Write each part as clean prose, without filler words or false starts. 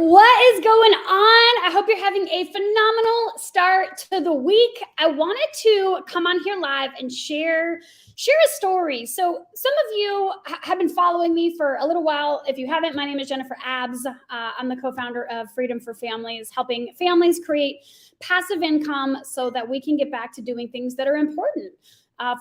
what is going on? I hope you're having a phenomenal start to the week. I wanted to come on here live and share a story. So some of you have been following me for a little while. If you haven't, my name is Jennifer Abbs. I'm the co-founder of Freedom for Families, helping families create passive income so that we can get back to doing things that are important.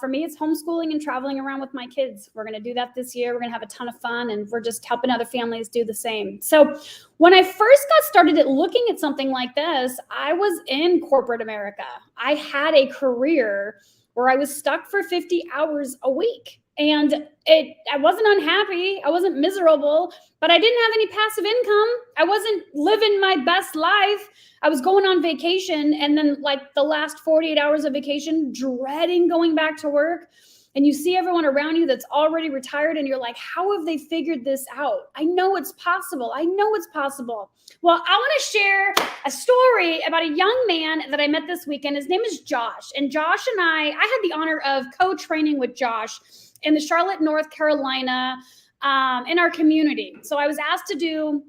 For me, it's homeschooling and traveling around with my kids. We're going to do that this year. We're going to have a ton of fun, and we're just helping other families do the same. So when I first got started at looking at something like this, I was in corporate America. I had a career where I was stuck for 50 hours a week. And I wasn't unhappy. I wasn't miserable, but I didn't have any passive income. I wasn't living my best life. I was going on vacation, and then like the last 48 hours of vacation, dreading going back to work. And you see everyone around you that's already retired, and you're like, how have they figured this out? I know it's possible. I know it's possible. Well, I want to share a story about a young man that I met this weekend. His name is Josh. And Josh and I had the honor of co-training with Josh in the Charlotte, North Carolina, in our community. So I was asked to do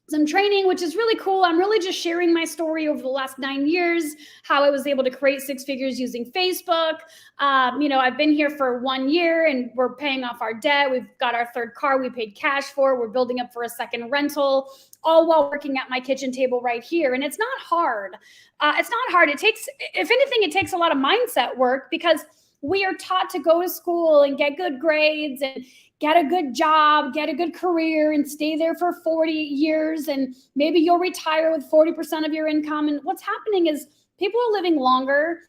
some training, which is really cool. I'm really just sharing my story over the last 9 years, how I was able to create six figures using Facebook. I've been here for 1 year and we're paying off our debt. We've got our third car we paid cash for. We're building up for a second rental, all while working at my kitchen table right here. And it's not hard. It's not hard. It takes, if anything, it takes a lot of mindset work, because we are taught to go to school and get good grades and get a good job, get a good career, and stay there for 40 years. And maybe you'll retire with 40% of your income. And what's happening is people are living longer.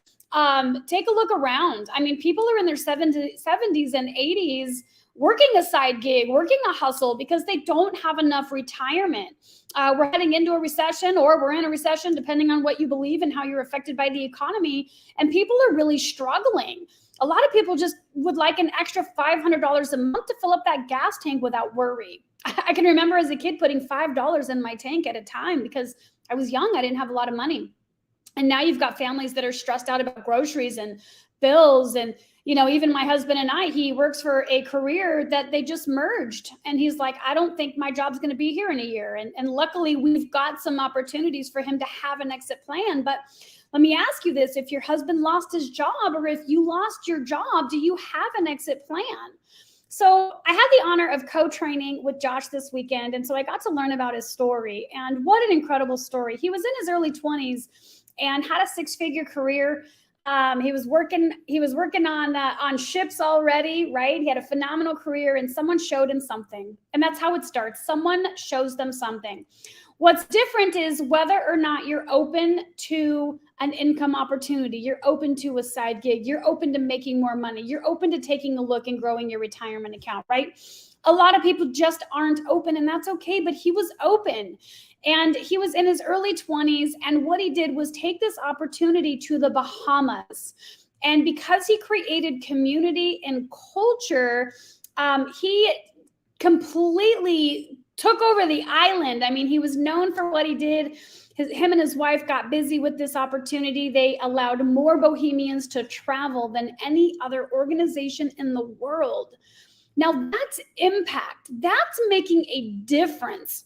Take a look around. I mean, people are in their 70s and 80s working a side gig, working a hustle, because they don't have enough retirement. We're heading into a recession, or we're in a recession, depending on what you believe and how you're affected by the economy. And people are really struggling. A lot of people just would like an extra $500 a month to fill up that gas tank without worry. I can remember as a kid putting $5 in my tank at a time because I was young. I didn't have a lot of money. And now you've got families that are stressed out about groceries and bills. And, even my husband and he works for a career that they just merged. And he's like, I don't think my job's going to be here in a year. And luckily, we've got some opportunities for him to have an exit plan. But let me ask you this. If your husband lost his job, or if you lost your job, do you have an exit plan? So I had the honor of co-training with Josh this weekend. And so I got to learn about his story. And what an incredible story. He was in his early 20s and had a six-figure career. He was working on ships already, right? He had a phenomenal career, and someone showed him something. And that's how it starts. Someone shows them something. What's different is whether or not you're open to an income opportunity. You're open to a side gig. You're open to making more money. You're open to taking a look and growing your retirement account, right? A lot of people just aren't open, and that's okay, but he was open. And he was in his early 20s, and what he did was take this opportunity to the Bahamas. And because he created community and culture, he completely took over the island. I mean, he was known for what he did. Him and his wife got busy with this opportunity. They allowed more Bohemians to travel than any other organization in the world. Now, that's impact. That's making a difference.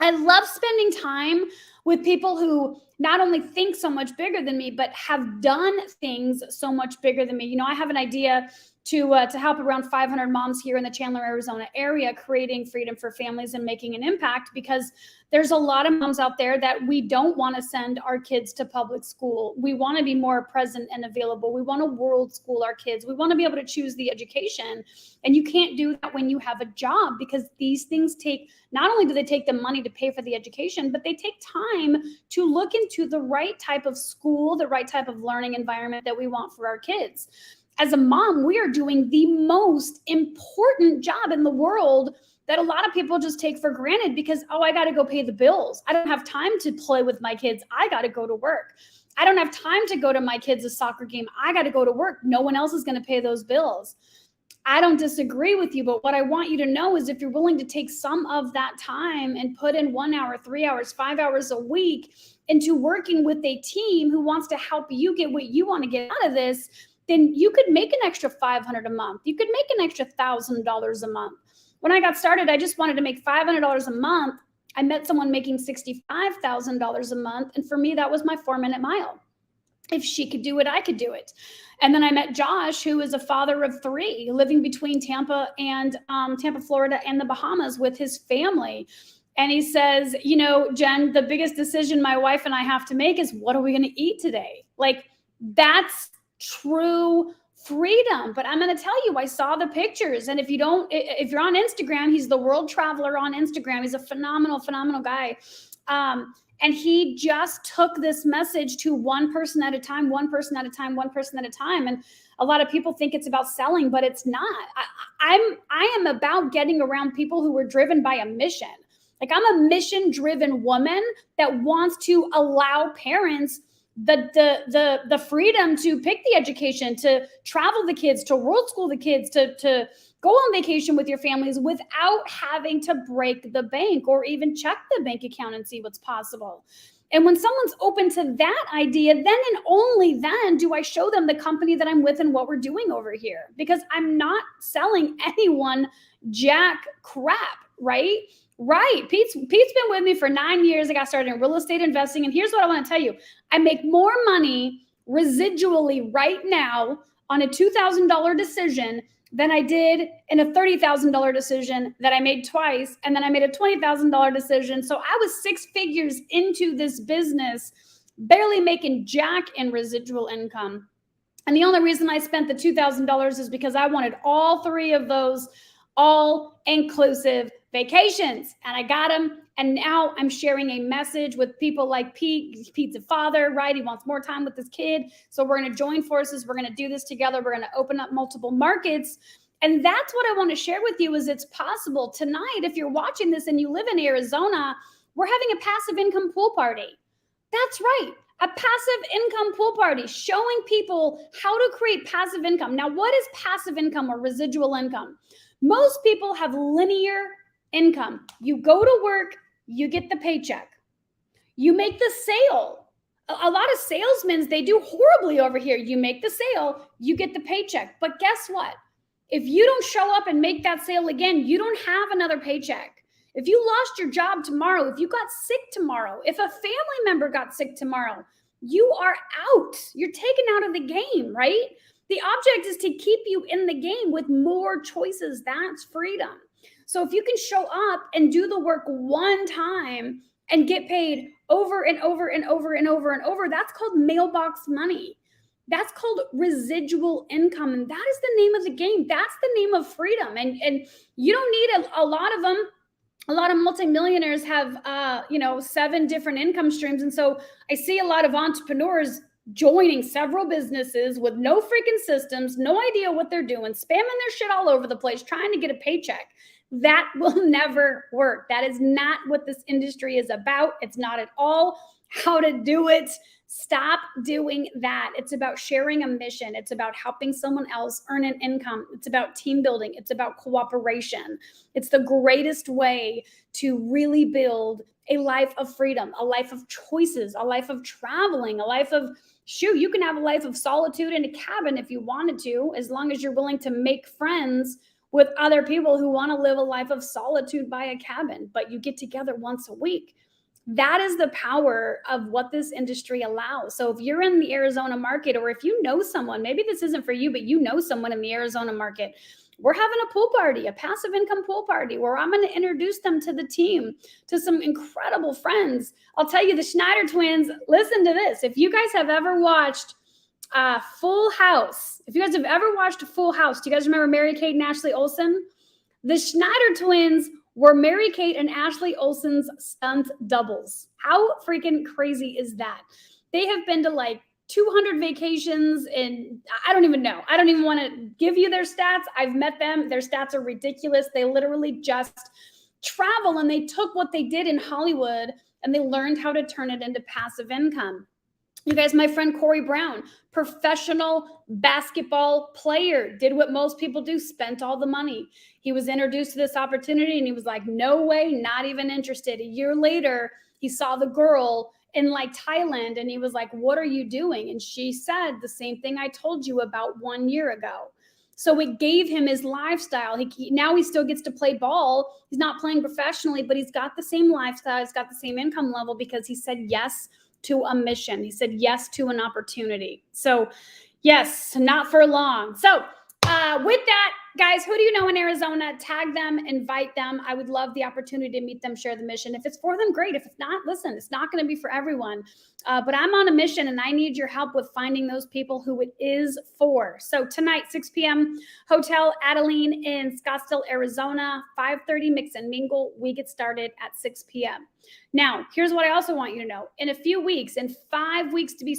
I love spending time with people who not only think so much bigger than me, but have done things so much bigger than me. I have an idea to help around 500 moms here in the Chandler, Arizona area, creating freedom for families and making an impact, because there's a lot of moms out there that we don't want to send our kids to public school. We want to be more present and available. We want to world school our kids. We want to be able to choose the education. And you can't do that when you have a job, because these things take, not only do they take the money to pay for the education, but they take time to look into the right type of school, the right type of learning environment that we want for our kids. As a mom, we are doing the most important job in the world that a lot of people just take for granted because, I got to go pay the bills. I don't have time to play with my kids. I got to go to work. I don't have time to go to my kids' soccer game. I got to go to work. No one else is going to pay those bills. I don't disagree with you, but what I want you to know is if you're willing to take some of that time and put in 1 hour, 3 hours, 5 hours a week into working with a team who wants to help you get what you want to get out of this, then you could make an extra $500 a month. You could make an extra $1,000 a month. When I got started, I just wanted to make $500 a month I met someone making $65,000 a month. And for me, that was my 4-minute mile. If she could do it, I could do it. And then I met Josh, who is a father of 3, living between Tampa, Florida, and the Bahamas with his family. And he says, Jen, the biggest decision my wife and I have to make is, what are we going to eat today? Like, that's true freedom. But I'm going to tell you, I saw the pictures. And if you're on Instagram, he's the world traveler on Instagram. He's a phenomenal, phenomenal guy. And he just took this message to one person at a time, one person at a time, one person at a time. And a lot of people think it's about selling, but it's not. I am about getting around people who are driven by a mission. Like, I'm a mission-driven woman that wants to allow parents the freedom to pick the education, to travel the kids, to world school the kids, to go on vacation with your families without having to break the bank or even check the bank account and see what's possible. And when someone's open to that idea, then and only then do I show them the company that I'm with and what we're doing over here, because I'm not selling anyone jack crap, right? Right. Pete's been with me for 9 years. I got started in real estate investing. And here's what I want to tell you. I make more money residually right now on a $2,000 decision than I did in a $30,000 decision that I made twice. And then I made a $20,000 decision. So I was 6 figures into this business, barely making jack in residual income. And the only reason I spent the $2,000 is because I wanted all 3 of those all-inclusive vacations, and I got them. And now I'm sharing a message with people like Pete. Pete's a father, right? He wants more time with his kid. So we're going to join forces. We're going to do this together. We're going to open up multiple markets. And that's what I want to share with you, is it's possible. Tonight, if you're watching this and you live in Arizona, we're having a passive income pool party. That's right. A passive income pool party, showing people how to create passive income. Now, what is passive income or residual income? Most people have linear income. You go to work, you get the paycheck. You make the sale. A lot of salesmen, they do horribly over here. You make the sale, you get the paycheck. But guess what? If you don't show up and make that sale again, you don't have another paycheck. If you lost your job tomorrow, if you got sick tomorrow, if a family member got sick tomorrow, you are out. You're taken out of the game, right? The object is to keep you in the game with more choices. That's freedom. So if you can show up and do the work one time and get paid over and over and over and over and over, that's called mailbox money. That's called residual income. And that is the name of the game. That's the name of freedom. And you don't need a lot of them. A lot of multimillionaires have, 7 different income streams. And so I see a lot of entrepreneurs joining several businesses with no freaking systems, no idea what they're doing, spamming their shit all over the place, trying to get a paycheck. That will never work. That is not what this industry is about. It's not at all how to do it. Stop doing that. It's about sharing a mission. It's about helping someone else earn an income. It's about team building. It's about cooperation. It's the greatest way to really build a life of freedom, a life of choices, a life of traveling, a life of, you can have a life of solitude in a cabin if you wanted to, as long as you're willing to make friends with other people who want to live a life of solitude by a cabin, but you get together once a week. That is the power of what this industry allows. So if you're in the Arizona market, or if you know someone, maybe this isn't for you, but you know someone in the Arizona market, we're having a pool party, a passive income pool party, where I'm going to introduce them to the team, to some incredible friends. I'll tell you, the Schneider twins, listen to this. If you guys have ever watched Full House, do you guys remember Mary-Kate and Ashley Olsen? The Schneider twins were Mary-Kate and Ashley Olsen's stunt doubles. How freaking crazy is that? They have been to like 200 vacations, and I don't even know. I don't even want to give you their stats. I've met them. Their stats are ridiculous. They literally just travel, and they took what they did in Hollywood and they learned how to turn it into passive income. You guys, my friend Corey Brown, professional basketball player, did what most people do, spent all the money. He was introduced to this opportunity and he was like, no way, not even interested. A year later, he saw the girl in like Thailand and he was like, what are you doing? And she said the same thing I told you about 1 year ago. So it gave him his lifestyle. Now he still gets to play ball. He's not playing professionally, but he's got the same lifestyle. He's got the same income level because he said yes to a mission. He said yes to an opportunity. So yes, not for long. So with that, guys, who do you know in Arizona? Tag them, invite them. I would love the opportunity to meet them, share the mission. If it's for them, great. If it's not, listen, it's not going to be for everyone. But I'm on a mission and I need your help with finding those people who it is for. So tonight, 6 p.m., Hotel Adeline in Scottsdale, Arizona, 5:30 mix and mingle. We get started at 6 p.m. Now, here's what I also want you to know. In a few weeks, in 5 weeks to be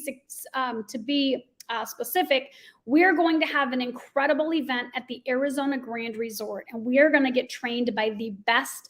specific, we're going to have an incredible event at the Arizona Grand Resort, and we are going to get trained by the best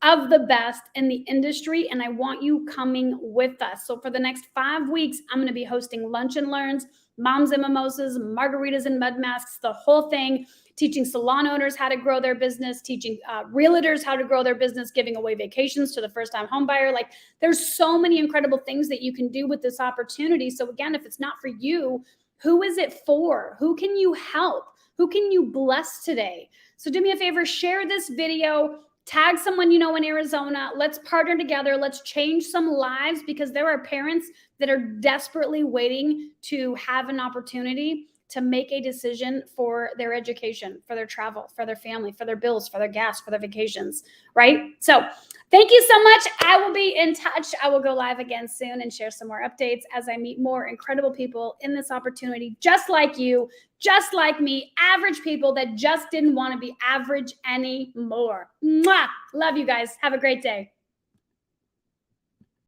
of the best in the industry, and I want you coming with us. So for the next 5 weeks, I'm going to be hosting lunch and learns, moms and mimosas, margaritas and mud masks, the whole thing, teaching salon owners how to grow their business, teaching realtors how to grow their business, giving away vacations to the first-time home buyer. Like, there's so many incredible things that you can do with this opportunity. So again, if it's not for you, who is it for? Who can you help? Who can you bless today? So do me a favor, share this video, tag someone you know in Arizona. Let's partner together. Let's change some lives, because there are parents that are desperately waiting to have an opportunity to make a decision for their education, for their travel, for their family, for their bills, for their gas, for their vacations, right? So thank you so much. I will be in touch. I will go live again soon and share some more updates as I meet more incredible people in this opportunity, just like you, just like me, average people that just didn't want to be average anymore. Mwah! Love you guys. Have a great day.